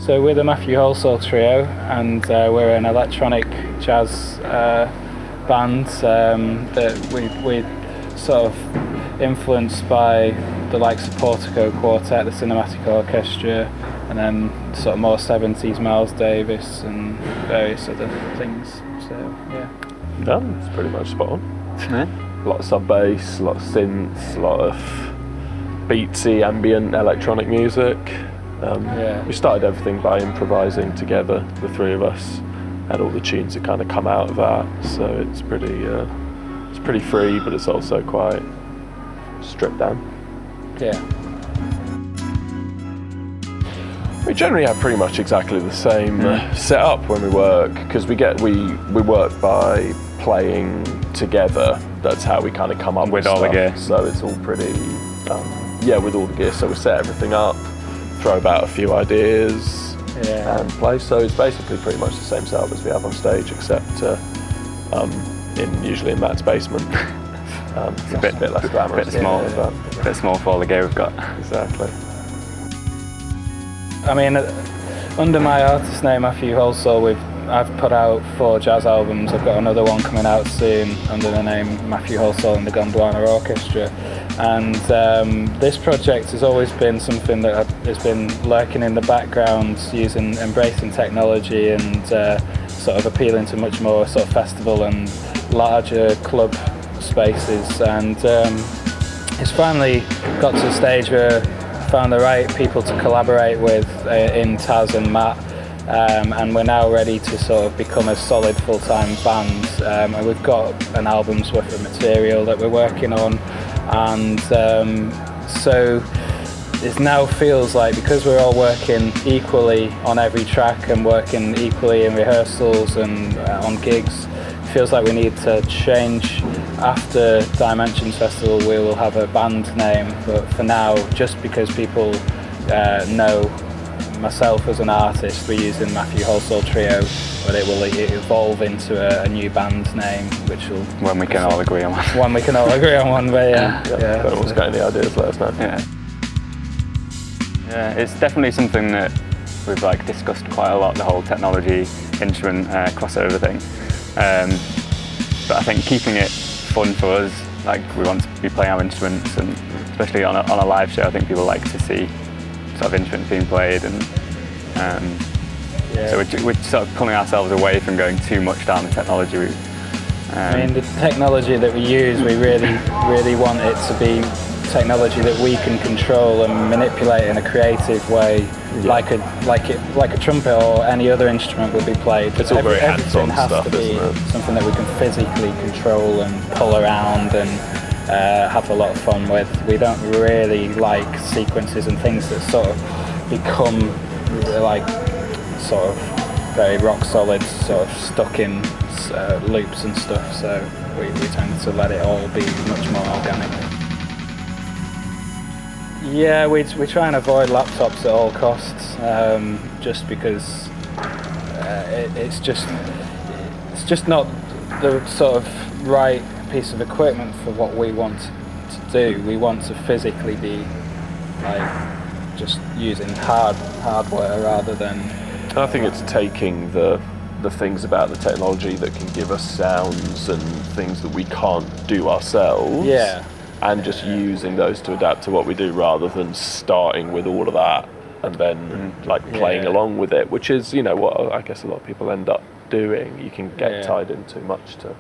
So we're the Matthew Holsall Trio, and we're an electronic jazz band that we're sort of influenced by the likes of Portico Quartet, the Cinematic Orchestra, and then sort of more 70s Miles Davis and various other things. So yeah. Yeah, it's pretty much spot on. Yeah. A lot of sub bass, a lot of synths, a lot of beatsy ambient electronic music. We started everything by improvising together, the three of us, and all the tunes that kind of come out of that. So it's pretty free, but it's also quite stripped down. Yeah. We generally have pretty much exactly the same setup when we work, because we work by playing together. That's how we kind of come up with all stuff. the gear. So it's all pretty, with all the gear. So we set everything up, throw about a few ideas, and play. So it's basically pretty much the same setup as we have on stage, except usually in Matt's basement. It's a bit less glamorous. Bit small for all the gear we've got. Exactly. I mean, under my artist name, Matthew Holsall, I've put out 4 jazz albums. I've got another one coming out soon under the name Matthew Holsall and the Gondwana Orchestra. And this project has always been something that has been lurking in the background, embracing technology and sort of appealing to much more sort of festival and larger club spaces. And it's finally got to a stage where I found the right people to collaborate with in Taz and Matt. And we're now ready to sort of become a solid full-time band. And we've got an album's worth of material that we're working on. And so it now feels like, because we're all working equally on every track and working equally in rehearsals and on gigs, it feels like we need to change. After Dimensions Festival we will have a band name, but for now, just because people know myself as an artist, we're using Matthew Holsall Trio, but it will evolve into a new band name, which will... When we can all agree on one. When we can all agree on one, but If anyone's got any ideas, let us know. Yeah, it's definitely something that we've discussed quite a lot, the whole technology, instrument crossover thing. But I think keeping it fun for us, we want to be playing our instruments, and especially on a live show, I think people like to see sort of instruments being played, and so we're sort of pulling ourselves away from going too much down the technology route. I mean, the technology that we use, we really want it to be technology that we can control and manipulate in a creative way, like a trumpet or any other instrument would be played. It's all very hands-on has stuff, to be isn't it? something that we can physically control and pull around and have a lot of fun with. We don't really like sequences and things that sort of become sort of very rock solid, sort of stuck in loops and stuff. So we tend to let it all be much more organic. Yeah, we try and avoid laptops at all costs, just because it's just not the sort of right piece of equipment for what we want to do. We want to physically be just using hardware rather than... I think it's taking the things about the technology that can give us sounds and things that we can't do ourselves, and just using those to adapt to what we do, rather than starting with all of that and then playing along with it, which is what I guess a lot of people end up doing. You can get tied in too much to